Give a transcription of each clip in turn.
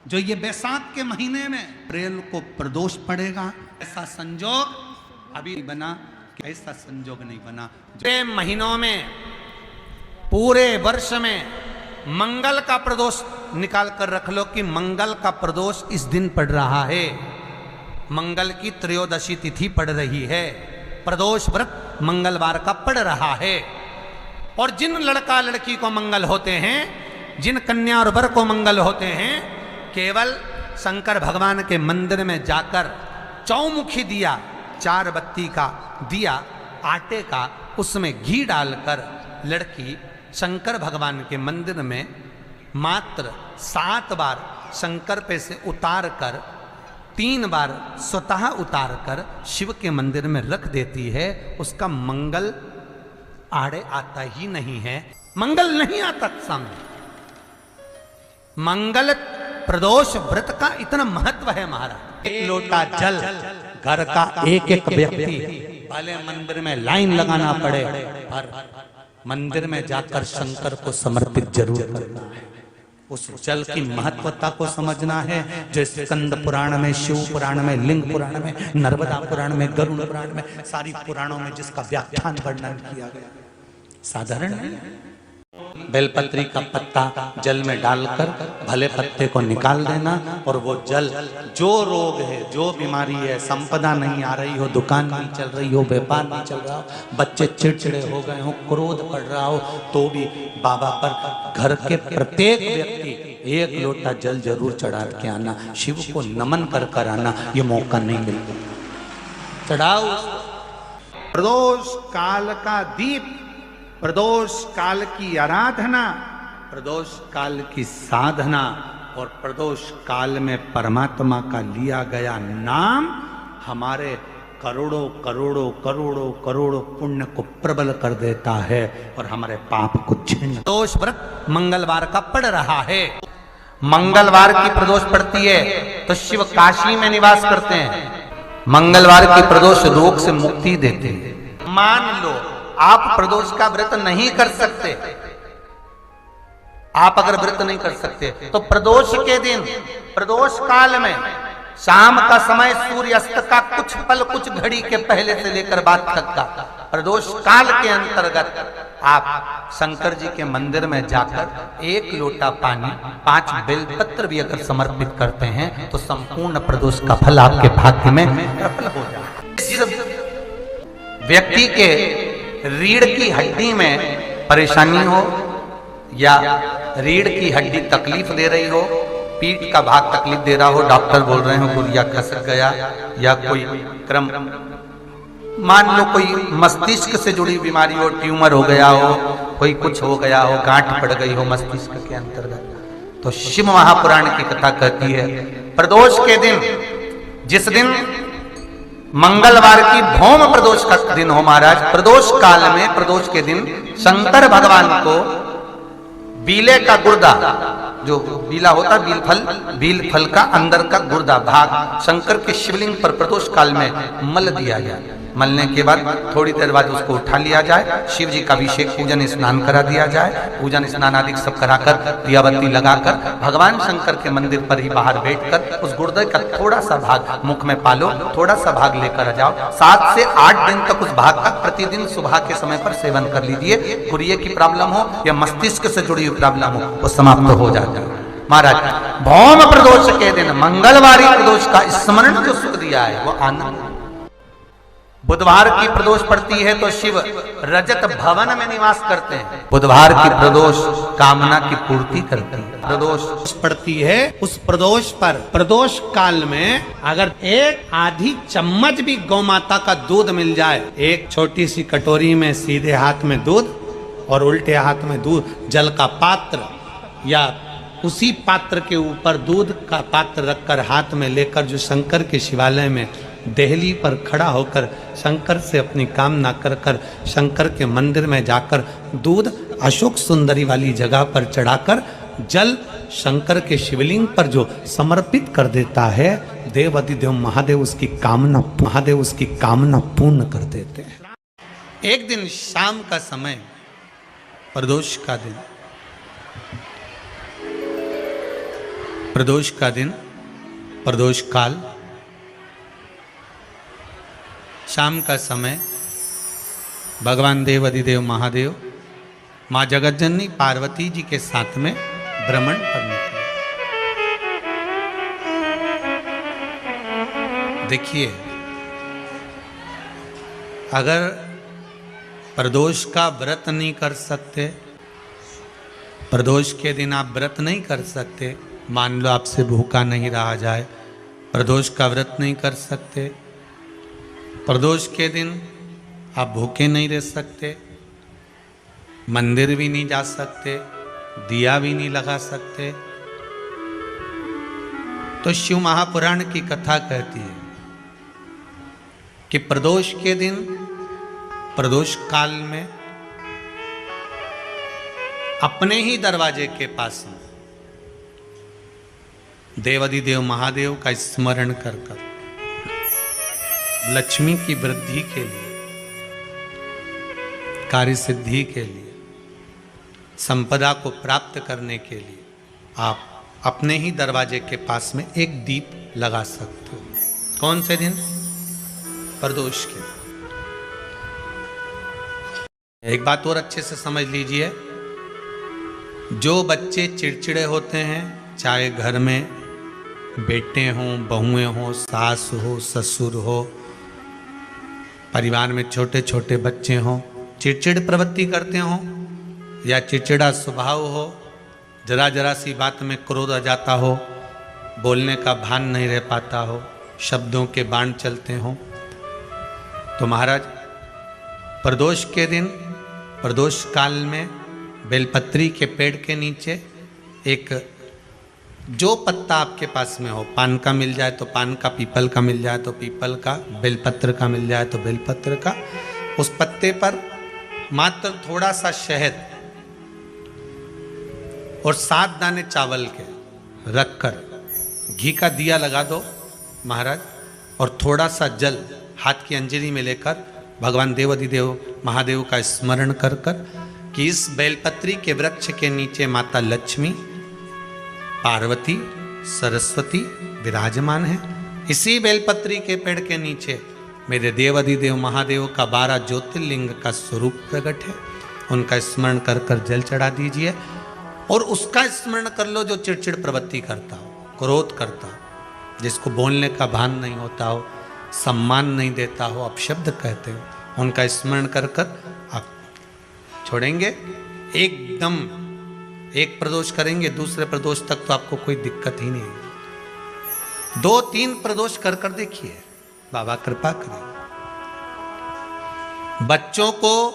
जो ये बैसाख के महीने में अप्रैल को प्रदोष पड़ेगा, ऐसा संजोग अभी बना कि ऐसा संजोग नहीं बना। महीनों में पूरे वर्ष में मंगल का प्रदोष निकाल कर रख लो कि मंगल का प्रदोष इस दिन पड़ रहा है, मंगल की त्रयोदशी तिथि पड़ रही है, प्रदोष व्रत मंगलवार का पड़ रहा है। और जिन लड़का लड़की को मंगल होते हैं, जिन कन्या और वर को मंगल होते हैं, केवल शंकर भगवान के मंदिर में जाकर चौमुखी दिया, 4 बत्ती का दिया आटे का, उसमें घी डालकर लड़की शंकर भगवान के मंदिर में मात्र 7 बार शंकर पे से उतार कर 3 बार स्वतः उतार कर शिव के मंदिर में रख देती है। उसका मंगल आड़े आता ही नहीं है, मंगल नहीं आता सामने। मंगल प्रदोष व्रत का इतना महत्व है महाराज। 1 लोटा जल घर का एक एक व्यक्ति, भले मंदिर में लाइन लगाना पड़े पर मंदिर में जाकर शंकर को समर्पित जरूर करना है। उस जल की महत्वता को समझना है। जो स्कंद पुराण में, शिव पुराण में, लिंग पुराण में, नर्मदा पुराण में, गरुड़ पुराण में, सारी पुराणों में जिसका व्याख्यान वर्णन किया गया, साधारण नहीं। बेलपत्री का पत्ता जल में डालकर भले पत्ते को निकाल देना और वो जल, जो रोग है, जो बीमारी है, संपदा नहीं आ रही हो, दुकान नहीं चल रही हो, व्यापार नहीं चल रहा हो, बच्चे चिड़चिड़े हो गए हो, क्रोध पड़ रहा हो, तो भी बाबा पर घर के प्रत्येक व्यक्ति 1 लोटा जल जरूर चढ़ा के आना, शिव को नमन कर कर आना। ये मौका नहीं मिलता। चढ़ाओ। प्रदोष काल का दीप, प्रदोष काल की आराधना, प्रदोष काल की साधना और प्रदोष काल में परमात्मा का लिया गया नाम हमारे करोड़ों करोड़ों करोड़ों करोड़ों पुण्य को प्रबल कर देता है और हमारे पाप को छीन। प्रदोष व्रत मंगलवार का पड़ रहा है। मंगलवार की प्रदोष पड़ती है तो शिव काशी में निवास करते हैं। मंगलवार की प्रदोष रोग से मुक्ति देते हैं। मान लो आप प्रदोष का व्रत नहीं कर सकते, आप अगर व्रत नहीं कर सकते तो प्रदोष के दिन, प्रदोष काल में शाम का समय, सूर्यास्त का कुछ पल, कुछ घड़ी के पहले से लेकर बाद तक का प्रदोष काल के अंतर्गत आप शंकर जी के मंदिर में जाकर 1 लोटा पानी, 5 बेलपत्र भी अगर समर्पित करते हैं तो संपूर्ण प्रदोष का फल आपके भाग्य में सफल हो जाए। व्यक्ति के रीढ़ की हड्डी में परेशानी हो या रीढ़ की हड्डी तकलीफ दे रही हो, पीठ का भाग तकलीफ दे रहा हो, डॉक्टर बोल रहे हो गुर्जा खसक गया या कोई क्रम, मान लो कोई मस्तिष्क से जुड़ी बीमारी हो, ट्यूमर हो गया हो, कोई कुछ हो गया हो, गांठ पड़ गई हो मस्तिष्क के अंतर्गत, तो शिव महापुराण की कथा कहती है प्रदोष के दिन, जिस दिन मंगलवार की भौम प्रदोष का दिन हो महाराज, प्रदोष काल में, प्रदोष के दिन शंकर भगवान को बीले का गुर्दा, जो बीला होता बील फल का अंदर का गुर्दा भाग शंकर के शिवलिंग पर प्रदोष काल में मल दिया जाए। मलने के बाद थोड़ी देर बाद उसको उठा लिया जाए, शिव जी का अभिषेक, पूजन स्नान करा दिया जाए, पूजन स्नान आदि सब कराकर दियाबत्ती लगाकर भगवान शंकर के मंदिर पर ही बाहर बैठकर उस गुर्दे का थोड़ा सा भाग मुख में पालो, थोड़ा सा भाग लेकर आ जाओ। 7 से 8 दिन तक उस भाग का प्रतिदिन सुबह के समय पर सेवन कर लीजिए। गुर्जे की प्रॉब्लम हो या मस्तिष्क से जुड़ी हुई प्रॉब्लम हो, वो समाप्त हो जाता है महाराज। भौम प्रदोष के दिन, मंगलवारी प्रदोष का स्मरण जो सुख दिया है वो आनंद। बुधवार की प्रदोष पड़ती है तो शिव रजत भवन में निवास करते हैं। बुधवार की प्रदोष कामना की पूर्ति करती है। प्रदोष पड़ती है, उस प्रदोष पर प्रदोष काल में अगर 1 आधी चम्मच भी गौ माता का दूध मिल जाए, एक छोटी सी कटोरी में सीधे हाथ में दूध और उल्टे हाथ में दूध, जल का पात्र या उसी पात्र के ऊपर दूध का पात्र रखकर हाथ में लेकर जो शंकर के शिवालय में देहली पर खड़ा होकर शंकर से अपनी कामना कर कर शंकर के मंदिर में जाकर दूध अशोक सुंदरी वाली जगह पर चढ़ाकर जल शंकर के शिवलिंग पर जो समर्पित कर देता है, देवाधिदेव महादेव उसकी कामना पूर्ण कर देते हैं। एक दिन शाम का समय, प्रदोष का दिन, प्रदोष का दिन, प्रदोष काल, शाम का समय, भगवान देव अधिदेव महादेव माँ जगतजननी पार्वती जी के साथ में भ्रमण पर निकले। देखिए, अगर प्रदोष का व्रत नहीं कर सकते, प्रदोष के दिन आप व्रत नहीं कर सकते, मान लो आपसे भूखा नहीं रहा जाए, प्रदोष का व्रत नहीं कर सकते, प्रदोष के दिन आप भूखे नहीं रह सकते, मंदिर भी नहीं जा सकते, दिया भी नहीं लगा सकते, तो शिव महापुराण की कथा कहती है कि प्रदोष के दिन, प्रदोष काल में अपने ही दरवाजे के पास में देवाधिदेव महादेव का स्मरण कर कर लक्ष्मी की वृद्धि के लिए, कार्य सिद्धि के लिए, संपदा को प्राप्त करने के लिए आप अपने ही दरवाजे के पास में एक दीप लगा सकते हो। कौन से दिन? प्रदोष के दिन। एक बात और अच्छे से समझ लीजिए, जो बच्चे चिड़चिड़े होते हैं, चाहे घर में बेटे हों, बहुएं हों, सास हो, ससुर हो, परिवार में छोटे छोटे बच्चे हों, चिड़चिड़ प्रवृत्ति करते हों या चिड़चिड़ा स्वभाव हो, जरा जरा सी बात में क्रोध आ जाता हो, बोलने का भान नहीं रह पाता हो, शब्दों के बाण चलते हों, तो महाराज प्रदोष के दिन, प्रदोष काल में बेलपत्री के पेड़ के नीचे एक जो पत्ता आपके पास में हो, पान का मिल जाए तो पान का, पीपल का मिल जाए तो पीपल का, बेलपत्र का मिल जाए तो बेलपत्र का, उस पत्ते पर मात्र थोड़ा सा शहद और 7 दाने चावल के रखकर घी का दिया लगा दो महाराज, और थोड़ा सा जल हाथ की अंजलि में लेकर भगवान देवाधिदेव महादेव का स्मरण कर कर कि इस बेलपत्री के वृक्ष के नीचे माता लक्ष्मी, पार्वती, सरस्वती विराजमान है। इसी बेलपत्री के पेड़ के नीचे मेरे देवाधिदेव महादेव का 12 ज्योतिर्लिंग का स्वरूप प्रकट है। उनका स्मरण कर कर जल चढ़ा दीजिए और उसका स्मरण कर लो जो चिड़चिड़ प्रवृत्ति करता हो, क्रोध करता हो, जिसको बोलने का भान नहीं होता हो, सम्मान नहीं देता हो, अपशब्द कहते हो, उनका स्मरण कर कर आप छोड़ेंगे। एकदम एक प्रदोष करेंगे, दूसरे प्रदोष तक तो आपको कोई दिक्कत ही नहीं है। 2-3 प्रदोष कर कर देखिए, बाबा कृपा करें। बच्चों को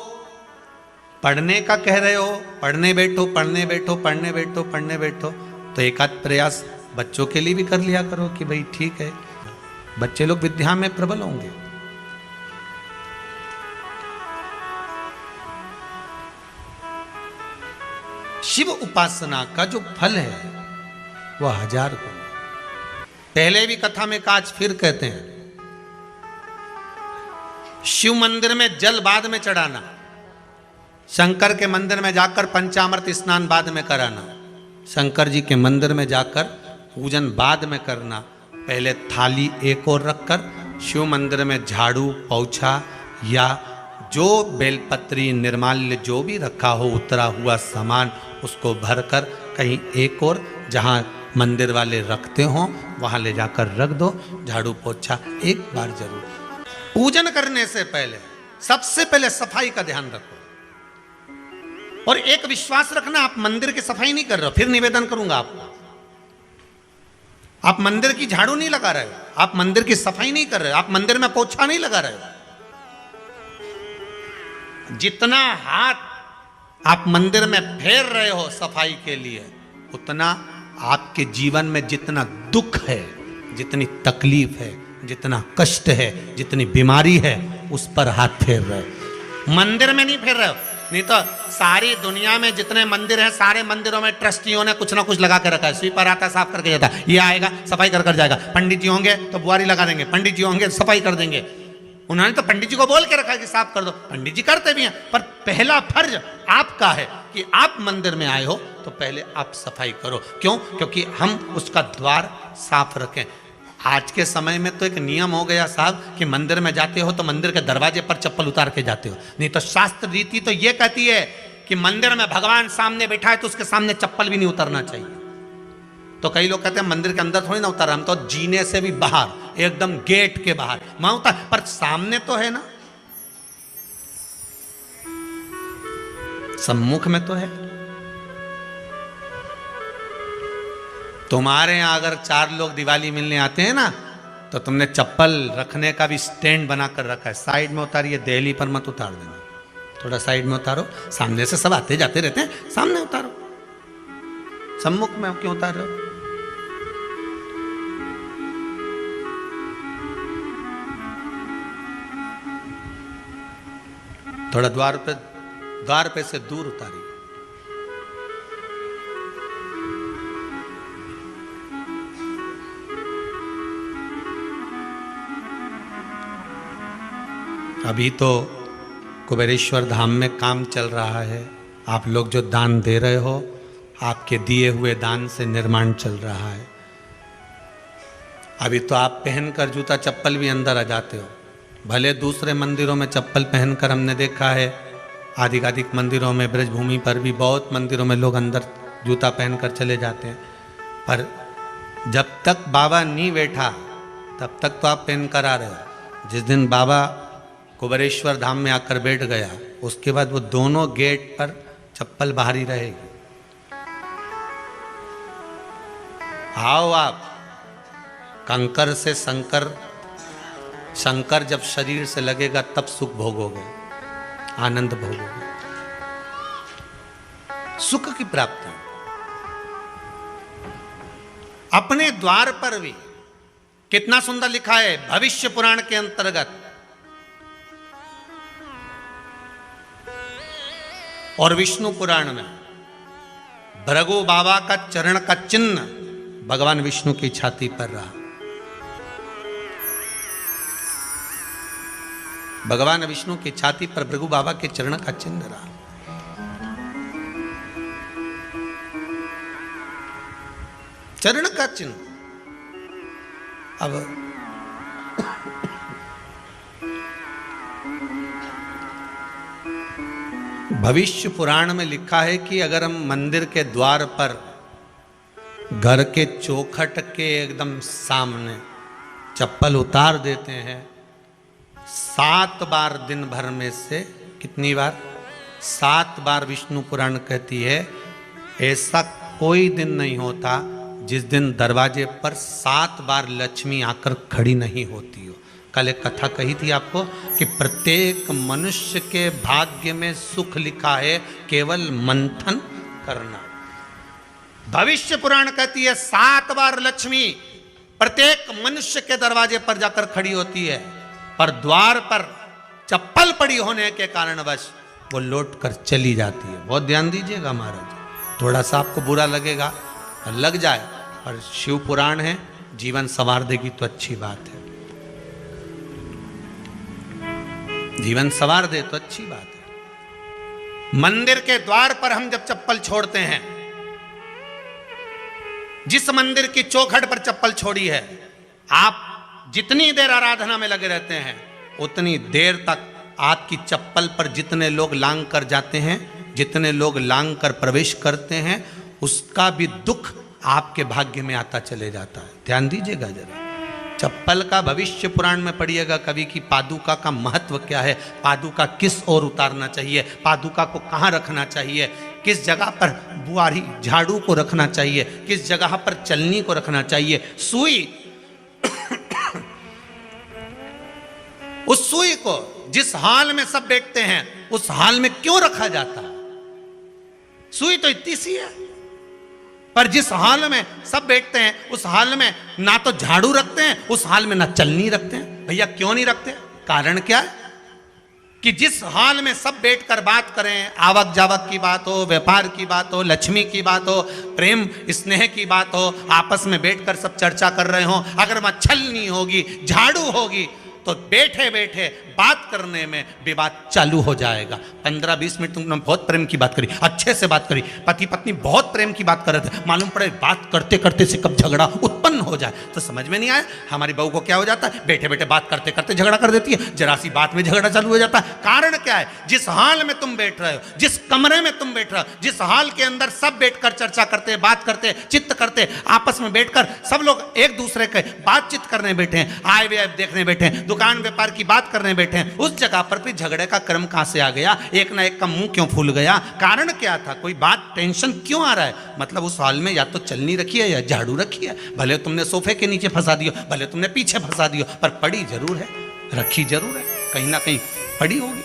पढ़ने का कह रहे हो, पढ़ने बैठो, पढ़ने बैठो, पढ़ने बैठो, पढ़ने बैठो, तो एक आध प्रयास बच्चों के लिए भी कर लिया करो कि भाई ठीक है, बच्चे लोग विद्या में प्रबल होंगे। शिव उपासना का जो फल है वह 1000 गुना। पहले भी कथा में काज फिर कहते हैं, शिव मंदिर में जल बाद में चढ़ाना, शंकर के मंदिर में जाकर पंचामृत स्नान बाद में कराना, शंकर जी के मंदिर में जाकर पूजन बाद में करना, पहले थाली एक और रखकर शिव मंदिर में झाड़ू, पोछा या जो बेलपत्री, निर्माल्य जो भी रखा हो, उतरा हुआ सामान, उसको भरकर कहीं एक और जहाँ मंदिर वाले रखते हों वहाँ ले जाकर रख दो। झाड़ू पोछा एक बार जरूर। पूजन करने से पहले सबसे पहले सफाई का ध्यान रखो और एक विश्वास रखना, आप मंदिर की सफाई नहीं कर रहे हो, फिर निवेदन करूंगा आपको, आप मंदिर की झाड़ू नहीं लगा रहे हो, आप मंदिर की सफाई नहीं कर रहे हो, आप मंदिर में पोछा नहीं लगा रहे हो। जितना हाथ आप मंदिर में फेर रहे हो सफाई के लिए, उतना आपके जीवन में जितना दुख है, जितनी तकलीफ है, जितना कष्ट है, जितनी बीमारी है, उस पर हाथ फेर रहे हो, मंदिर में नहीं फेर रहे हो। नहीं तो सारी दुनिया में जितने मंदिर हैं, सारे मंदिरों में ट्रस्टियों ने कुछ ना कुछ लगा के रखा है। स्वीपर आता है, साफ करके जाता है, ये आएगा सफाई कर कर जाएगा, पंडित जी होंगे तो बुआरी लगा देंगे, पंडित जी होंगे सफाई कर देंगे। उन्होंने तो पंडित जी को बोल के रखा है कि साफ कर दो, पंडित जी करते भी हैं, पर पहला फर्ज आपका है कि कि आप मंदिर में आए हो तो पहले आप सफाई करो। क्यों? क्योंकि हम उसका द्वार साफ रखें। आज के समय में तो एक नियम हो गया साहब कि मंदिर में जाते हो तो मंदिर के दरवाजे पर चप्पल उतार के जाते हो, नहीं तो शास्त्र रीति तो ये कहती है कि मंदिर में भगवान सामने बैठा है तो उसके सामने चप्पल भी नहीं उतरना चाहिए। तो कई लोग कहते हैं मंदिर के अंदर थोड़ी ना उतार, हम तो जीने से भी बाहर, एकदम गेट के बाहर वहां उतार, पर सामने तो है ना, सम्मुख में तो है। तुम्हारे यहां अगर 4 लोग दिवाली मिलने आते हैं ना तो तुमने चप्पल रखने का भी स्टैंड बनाकर रखा है, साइड में उतारिए, देहली पर मत उतार देना, थोड़ा साइड में उतारो। सामने से सब आते जाते रहते हैं, सामने उतारो, सम्मुख में क्यों उतार रहे हो? थोड़ा द्वार पे से दूर उतारिए। अभी तो कुबेरेश्वर धाम में काम चल रहा है, आप लोग जो दान दे रहे हो, आपके दिए हुए दान से निर्माण चल रहा है। अभी तो आप पहनकर जूता चप्पल भी अंदर आ जाते हो, भले दूसरे मंदिरों में चप्पल पहनकर हमने देखा है, आधिकाधिक मंदिरों में, ब्रजभूमि पर भी बहुत मंदिरों में लोग अंदर जूता पहनकर चले जाते हैं, पर जब तक बाबा नहीं बैठा तब तक तो आप पहनकर आ रहे हो। जिस दिन बाबा कुबेरेश्वर धाम में आकर बैठ गया उसके बाद वो दोनों गेट पर चप्पल बाहर ही रहेगी। आओ आप, कंकर से शंकर, शंकर जब शरीर से लगेगा तब सुख भोगोगे, आनंद भोगोगे, सुख की प्राप्ति। अपने द्वार पर भी कितना सुंदर लिखा है भविष्य पुराण के अंतर्गत, और विष्णु पुराण में भृगु बाबा का चरण का चिन्ह भगवान विष्णु की छाती पर रहा। भगवान विष्णु की छाती पर भृगु बाबा के चरण का चिन्ह रहा। चरण का चिन्ह। अब भविष्य पुराण में लिखा है कि अगर हम मंदिर के द्वार पर घर के चौखट के एकदम सामने चप्पल उतार देते हैं 7 बार दिन भर में से, कितनी बार? 7 बार विष्णु पुराण कहती है ऐसा कोई दिन नहीं होता जिस दिन दरवाजे पर 7 बार लक्ष्मी आकर खड़ी नहीं होती हो। कल एक कथा कही थी आपको कि प्रत्येक मनुष्य के भाग्य में सुख लिखा है, केवल मंथन करना। भविष्य पुराण कहती है 7 बार लक्ष्मी प्रत्येक मनुष्य के दरवाजे पर जाकर खड़ी होती है, पर द्वार पर चप्पल पड़ी होने के कारणवश वो लौट कर चली जाती है। बहुत ध्यान दीजिएगा महाराज, थोड़ा सा आपको बुरा लगेगा, लग जाए, और शिव पुराण है, जीवन संवार देगी तो अच्छी बात है, जीवन संवार दे तो अच्छी बात है। मंदिर के द्वार पर हम जब चप्पल छोड़ते हैं, जिस मंदिर की चौखट पर चप्पल छोड़ी है, आप जितनी देर आराधना में लगे रहते हैं उतनी देर तक आपकी चप्पल पर जितने लोग लांग कर जाते हैं, जितने लोग लांग कर प्रवेश करते हैं, उसका भी दुख आपके भाग्य में आता चले जाता है। ध्यान दीजिएगा जरा, चप्पल का भविष्य पुराण में पढ़िएगा कवि की पादुका का महत्व क्या है, पादुका किस ओर उतारना चाहिए, पादुका को कहाँ रखना चाहिए, किस जगह पर बुआरी झाड़ू को रखना चाहिए, किस जगह पर चलनी को रखना चाहिए, सुई उस सुई को जिस हाल में सब बैठते हैं उस हाल में क्यों रखा जाता है? सुई तो इतनी सी है, पर जिस हाल में सब बैठते हैं उस हाल में ना तो झाड़ू रखते हैं, उस हाल में ना चलनी रखते हैं। भैया क्यों नहीं रखते? कारण क्या है कि जिस हाल में सब बैठकर बात करें, आवक जावक की बात हो, व्यापार की बात हो, लक्ष्मी की बात हो, प्रेम स्नेह की बात हो, आपस में बैठकर सब चर्चा कर रहे हो, अगर वहां छलनी होगी, झाड़ू होगी, तो बैठे बैठे बात करने में विवाद चालू हो जाएगा। 15-20 मिनट तुमने बहुत प्रेम की बात करी, अच्छे से बात करी, पति पत्नी बहुत प्रेम की बात कर रहे थे, मालूम पड़े बात करते करते से कब झगड़ा उत्पन्न हो जाए तो समझ में नहीं आया। हमारी बहू को क्या हो जाता है, बैठे बैठे बात करते करते झगड़ा कर देती है, जरा सी बात में झगड़ा चालू हो जाता है। कारण क्या है, जिस हाल में तुम बैठ रहे हो, जिस कमरे में तुम बैठ रहे हो, जिस हाल के अंदर सब बैठकर चर्चा करते, बात करते, चित्त करते, आपस में बैठकर सब लोग एक दूसरे के बातचीत करने बैठे हैं, आय व्यय देखने बैठे हैं, दुकान व्यापार की बात करने बैठे हैं, उस जगह पर भी झगड़े का क्रम कहां से आ गया, एक ना एक का मुंह क्यों फूल गया, कारण क्या था, कोई बात टेंशन क्यों आ रहा है, मतलब उस हाल में या तो चलनी रखी है या झाड़ू रखी है, भले तुमने सोफे के नीचे फंसा दियो, भले तुमने पीछे फंसा दियो, पर पड़ी जरूर है, रखी जरूर है, कहीं ना कहीं पड़ी होगी।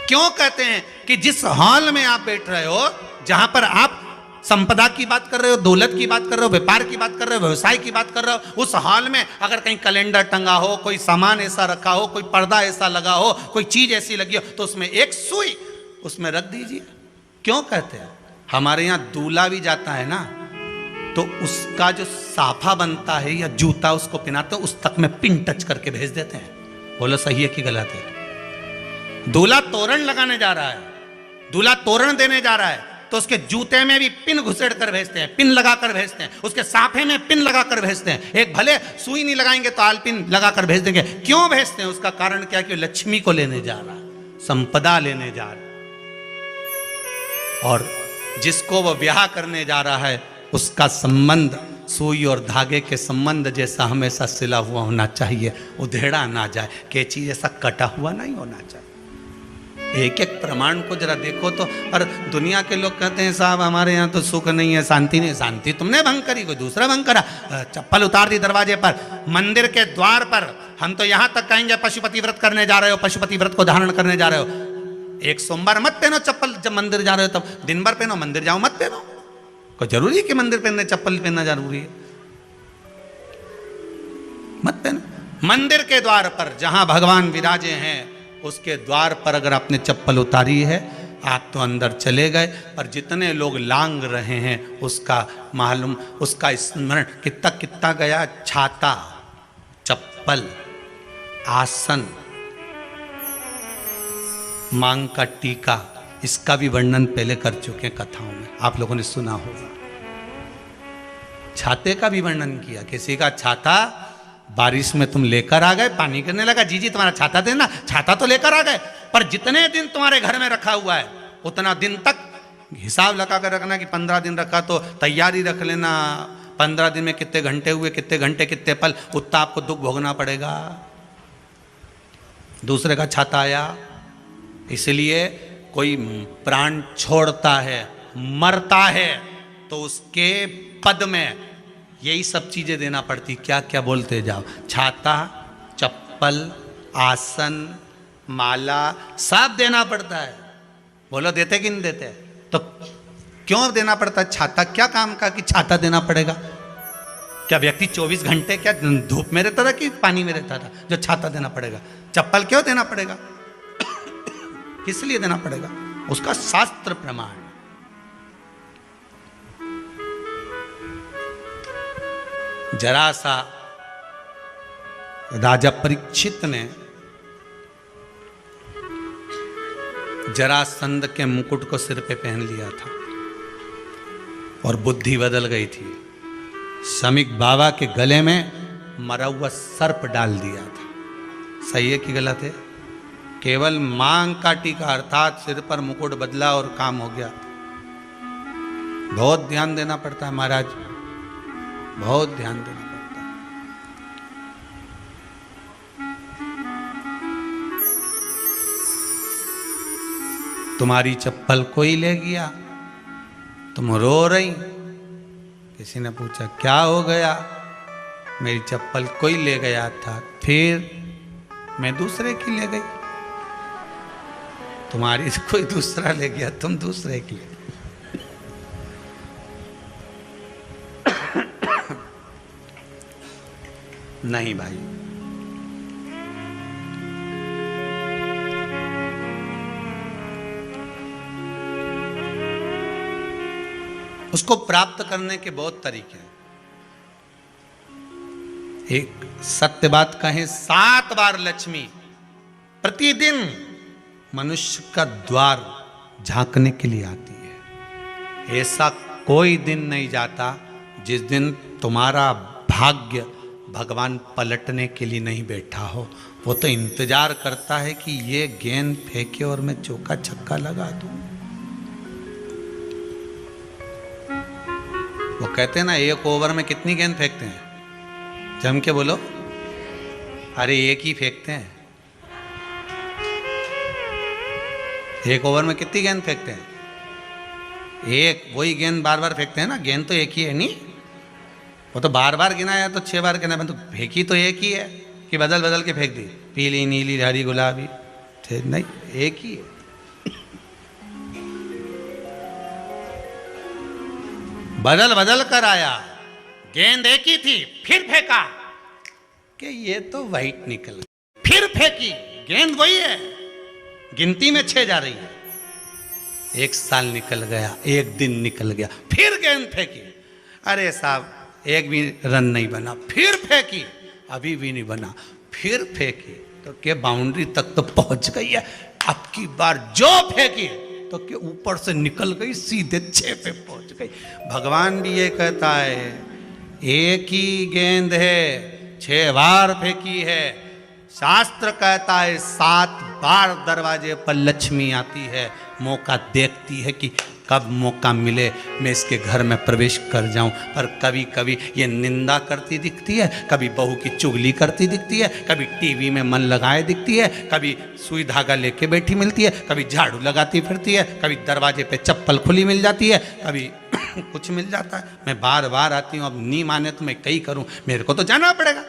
क्यों कहते हैं कि जिस हाल में आप बैठ रहे हो, जहां पर आप संपदा की बात कर रहे हो, दौलत की बात कर रहे हो, व्यापार की बात कर रहे हो, व्यवसाय की बात कर रहे हो, उस हाल में अगर कहीं कैलेंडर टंगा हो, कोई सामान ऐसा रखा हो, कोई पर्दा ऐसा लगा हो, कोई चीज ऐसी लगी हो, तो उसमें एक सुई उसमें रख दीजिए। क्यों कहते हैं, हमारे यहां दूल्हा भी जाता है ना, तो उसका जो साफा बनता है या जूता उसको पहनाते हैं, उस तक में पिन टच करके भेज देते हैं। बोलो सही है कि गलत है? दूल्हा तोरण लगाने जा रहा है, दूल्हा तोरण देने जा रहा है, तो उसके जूते में भी पिन घुसेड़ कर भेजते हैं, पिन लगा कर भेजते हैं, उसके साफे में पिन लगा कर भेजते हैं। एक भले सुई नहीं लगाएंगे तो आल पिन लगा कर भेज देंगे। क्यों भेजते हैं? उसका कारण क्या, कि लक्ष्मी को लेने जा रहा है, संपदा लेने जा रहा है, और जिसको वो ब्याह करने जा रहा है उसका संबंध सुई और धागे के संबंध जैसा हमेशा सिला हुआ होना चाहिए, उधेड़ा ना जाए, कैची जैसा कटा हुआ नहीं होना चाहिए। एक एक प्रमाण को जरा देखो तो। और दुनिया के लोग कहते हैं साहब हमारे यहाँ तो सुख नहीं है, शांति नहीं। शांति तुमने भंग करी, कोई दूसरा भंग करा। चप्पल उतार दी दरवाजे पर, मंदिर के द्वार पर। हम तो यहाँ तक कहेंगे पशुपति व्रत करने जा रहे हो, पशुपति व्रत को धारण करने जा रहे हो, एक सोमवार मत पहनो चप्पल, जब मंदिर जा रहे हो तब दिन भर पहनो, मंदिर जाओ मत पहनो। कोई जरूरी है कि मंदिर पहनने चप्पल पहनना जरूरी है? मत पहनो। मंदिर के द्वार पर जहां भगवान विराजे हैं उसके द्वार पर अगर आपने चप्पल उतारी है, आप तो अंदर चले गए, पर जितने लोग लांग रहे हैं उसका मालूम, उसका स्मरण कितना कितना गया। छाता, चप्पल, आसन, मांग का टीका, इसका भी वर्णन पहले कर चुके हैं कथाओं में, आप लोगों ने सुना होगा। छाते का भी वर्णन किया, किसी का छाता बारिश में तुम लेकर आ गए, पानी गिरने लगा, जी जी तुम्हारा छाता देना, छाता तो लेकर आ गए, पर जितने दिन तुम्हारे घर में रखा हुआ है उतना दिन तक हिसाब लगा कर रखना कि 15 दिन रखा तो तैयारी रख लेना, 15 दिन में कितने घंटे हुए, कितने घंटे कितने पल, उतना आपको दुख भोगना पड़ेगा। दूसरे का छाता आया, इसलिए कोई प्राण छोड़ता है, मरता है, तो उसके पद में यही सब चीजें देना पड़ती। क्या क्या बोलते जाओ, छाता, चप्पल, आसन, माला, सब देना पड़ता है। बोलो देते कि नहीं देते? तो क्यों देना पड़ता है? छाता क्या काम का कि छाता देना पड़ेगा? क्या व्यक्ति 24 घंटे क्या धूप में रहता था कि पानी में रहता था जो छाता देना पड़ेगा? चप्पल क्यों देना पड़ेगा? किस लिए देना पड़ेगा? उसका शास्त्र प्रमाण। जरा सा राजा परीक्षित ने जरासंध के मुकुट को सिर पे पहन लिया था और बुद्धि बदल गई थी। शमीक बाबा के गले में मरा हुआ सर्प डाल दिया था। सही है कि गलत है? केवल मांग का टीका अर्थात सिर पर मुकुट बदला और काम हो गया। बहुत ध्यान देना पड़ता है महाराज, बहुत ध्यान देना पड़ता है। तुम्हारी चप्पल कोई ले गया, तुम रो रही, किसी ने पूछा क्या हो गया? मेरी चप्पल कोई ले गया था, फिर मैं दूसरे की ले गई। तुम्हारी कोई दूसरा ले गया, तुम दूसरे की ले। नहीं भाई, उसको प्राप्त करने के बहुत तरीके हैं। एक सत्य बात कहें, 7 बार लक्ष्मी प्रतिदिन मनुष्य का द्वार झांकने के लिए आती है। ऐसा कोई दिन नहीं जाता जिस दिन तुम्हारा भाग्य भगवान पलटने के लिए नहीं बैठा हो। वो तो इंतजार करता है कि ये गेंद फेंके और मैं चौका छक्का लगा दूं। वो कहते हैं ना, एक ओवर में कितनी गेंद फेंकते हैं? जम के बोलो। अरे एक ही फेंकते हैं। एक ओवर में कितनी गेंद फेंकते हैं? एक। वही गेंद बार बार फेंकते हैं ना। गेंद तो एक ही है नहीं, वो तो बार बार गिनाया तो 6 बार गिना, तो फेंकी तो एक ही है कि बदल बदल के फेंक दी, पीली नीली हरी गुलाबी? नहीं, एक ही है। बदल बदल कर आया, गेंद एक ही थी, फिर फेंका कि ये तो वाइट निकल, फिर फेंकी, गेंद वही है, गिनती में 6 जा रही है। 1 साल निकल गया, 1 दिन निकल गया, फिर गेंद फेंकी। अरे साहब, एक भी रन नहीं बना। फिर फेंकी, अभी भी नहीं बना। फिर फेंकी तो के बाउंड्री तक तो पहुंच गई है। अब की बार जो फेंकी तो के ऊपर से निकल गई, सीधे 6 पे पहुंच गई। भगवान भी ये कहता है, एक ही गेंद है, 6 बार फेंकी है। शास्त्र कहता है 7 बार दरवाजे पर लक्ष्मी आती है, मौका देखती है कि कब मौका मिले मैं इसके घर में प्रवेश कर जाऊं। पर कभी कभी ये निंदा करती दिखती है, कभी बहू की चुगली करती दिखती है, कभी टीवी में मन लगाए दिखती है, कभी सुई धागा लेके बैठी मिलती है, कभी झाड़ू लगाती फिरती है, कभी दरवाजे पे चप्पल खुली मिल जाती है, कभी कुछ मिल जाता है। मैं बार बार आती हूँ, अब नहीं माने तो मैं कई करूँ, मेरे को तो जाना पड़ेगा।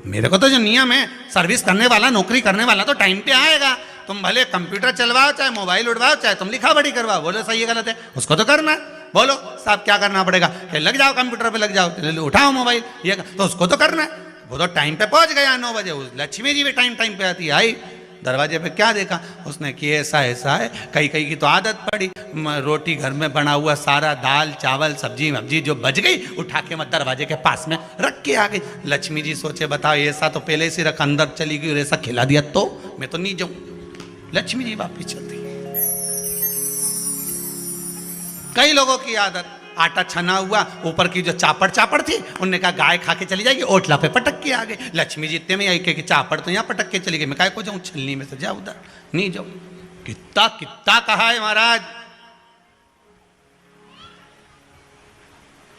मेरे को तो जो नियम है, सर्विस करने वाला, नौकरी करने वाला तो टाइम पे आएगा। तुम भले कंप्यूटर चलवाओ, चाहे मोबाइल उड़वाओ, चाहे तुम लिखा पढ़ी करवाओ, बोलो सही है गलत है, उसको तो करना है। बोलो साहब क्या करना पड़ेगा? लग जाओ कंप्यूटर पे, लग जाओ, उठाओ मोबाइल, ये तो उसको तो करना है। वो तो टाइम पे पहुंच गया 9 बजे। लक्ष्मी जी भी टाइम पे आती है। आई दरवाजे पे क्या देखा उसने कि ऐसा ऐसा है। कई कई की तो आदत पड़ी, रोटी घर में बना हुआ सारा दाल चावल सब्जी वब्जी जो बच गई, उठा के मैं दरवाजे के पास में रख के आ गई। लक्ष्मी जी सोचे बताओ, ऐसा तो पहले से रख, अंदर चली गई और ऐसा खिला दिया तो मैं तो नहीं जाऊं। लक्ष्मी जी वापिस चलती। कई लोगों की आदत, आटा छना हुआ, ऊपर की जो चापड़ थी, उन्होंने कहा गाय खा के चली जाएगी, ओटला पे पटक के आ गए। लक्ष्मी जी इतने में आई कि चापड़ तो यहाँ पटक के चली गई, मैं काय को जाऊं, छलनी में से जा उधर, नहीं जाऊं। कितना कितना कहा है महाराज,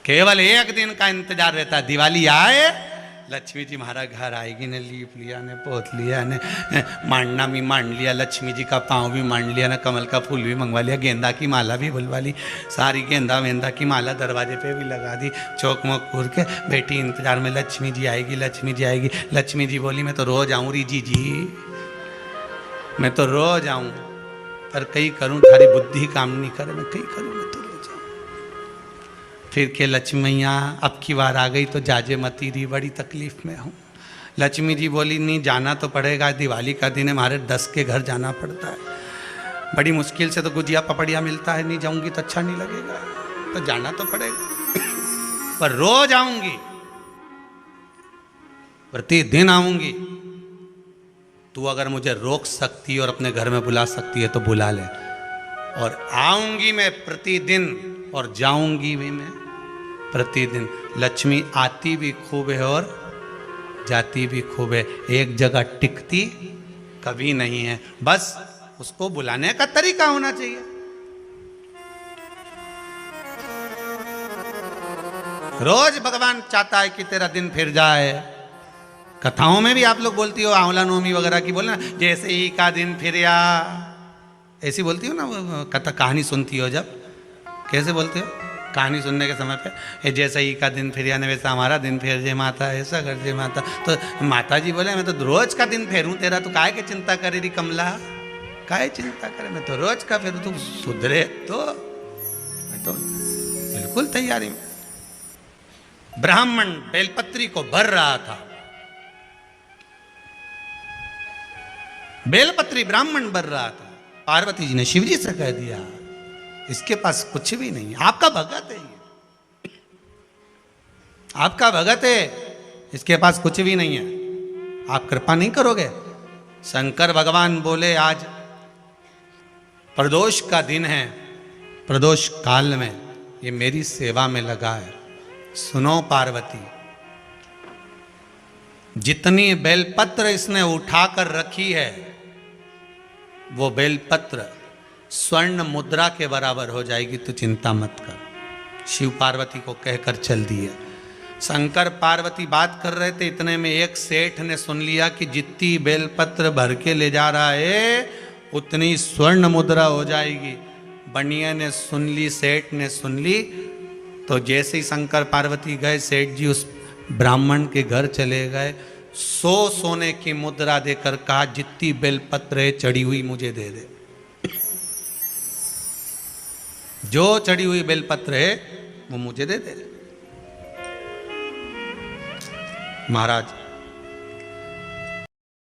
केवल 1 दिन का इंतजार रहता। दिवाली आए, लक्ष्मी जी महाराज घर आएगी ने, लीप लिया ने, पोत लिया ने, मांडना भी मांड लिया, लक्ष्मी जी का पाँव भी मांड लिया ने, कमल का फूल भी मंगवा लिया, गेंदा की माला भी बुलवा ली, सारी गेंदा वेंदा की माला दरवाजे पे भी लगा दी। चौक मोक पूर के बेटी इंतजार में, लक्ष्मी जी आएगी, लक्ष्मी जी आएगी। लक्ष्मी जी बोली मैं तो रोज आऊँ री जी, मैं तो रोज आऊँ, पर कई करूँ थारी बुद्धि काम नहीं करे, मैं कई करूँ, मैं तो रोज आऊँ। फिर के लक्ष्मी मैया अब की बार आ गई तो जाजे मती रही, बड़ी तकलीफ में हूँ। लक्ष्मी जी बोली नहीं जाना तो पड़ेगा, दिवाली का दिन है, हमारे 10 के घर जाना पड़ता है, बड़ी मुश्किल से तो गुजिया पपड़िया मिलता है, नहीं जाऊंगी तो अच्छा नहीं लगेगा, तो जाना तो पड़ेगा। पर रोज आऊंगी, प्रतिदिन आऊंगी। तू अगर मुझे रोक सकती है और अपने घर में बुला सकती है तो बुला ले, और आऊंगी मैं प्रतिदिन और जाऊंगी भी मैं प्रतिदिन। लक्ष्मी आती भी खूब है और जाती भी खूब है, एक जगह टिकती कभी नहीं है। बस उसको बुलाने का तरीका होना चाहिए। रोज भगवान चाहता है कि तेरा दिन फिर जाए। कथाओं में भी आप लोग बोलती हो, आंवला नवमी वगैरह की बोलना, जैसे ही का दिन फिर आ, ऐसी बोलती हो ना, कथा कहानी सुनती हो जब, कैसे बोलते हो कहानी सुनने के समय पे, जैसे ही का दिन फिर आने वैसा हमारा दिन फेर जे माता, ऐसा कर जे माता। तो माता जी बोले मैं तो रोज का दिन फेरूं तेरा, तो काहे के चिंता करे री कमला, काहे चिंता करे, मैं तो रोज का फेरूं, तू सुधरे तो। मैं तो बिल्कुल तैयारी में। ब्राह्मण बेलपत्री को भर रहा था, बेलपत्री ब्राह्मण भर रहा था। पार्वती जी ने शिव जी से कह दिया इसके पास कुछ भी नहीं, आपका भगत है ये, आपका भगत है, इसके पास कुछ भी नहीं है, आप कृपा नहीं करोगे? शंकर भगवान बोले आज प्रदोष का दिन है, प्रदोष काल में ये मेरी सेवा में लगा है। सुनो पार्वती, जितनी बेलपत्र इसने उठाकर रखी है वो बेलपत्र स्वर्ण मुद्रा के बराबर हो जाएगी, तो चिंता मत कर। शिव पार्वती को कहकर चल दिए। शंकर पार्वती बात कर रहे थे, इतने में एक सेठ ने सुन लिया कि जितनी बेलपत्र भर के ले जा रहा है उतनी स्वर्ण मुद्रा हो जाएगी। बनिया ने सुन ली, सेठ ने सुन ली, तो जैसे ही शंकर पार्वती गए, सेठ जी उस ब्राह्मण के घर चले गए, 100 सोने की मुद्रा देकर कहा जितनी बेलपत्र है चढ़ी हुई मुझे दे दे। जो चढ़ी हुई बेलपत्र है वो मुझे दे दे। महाराज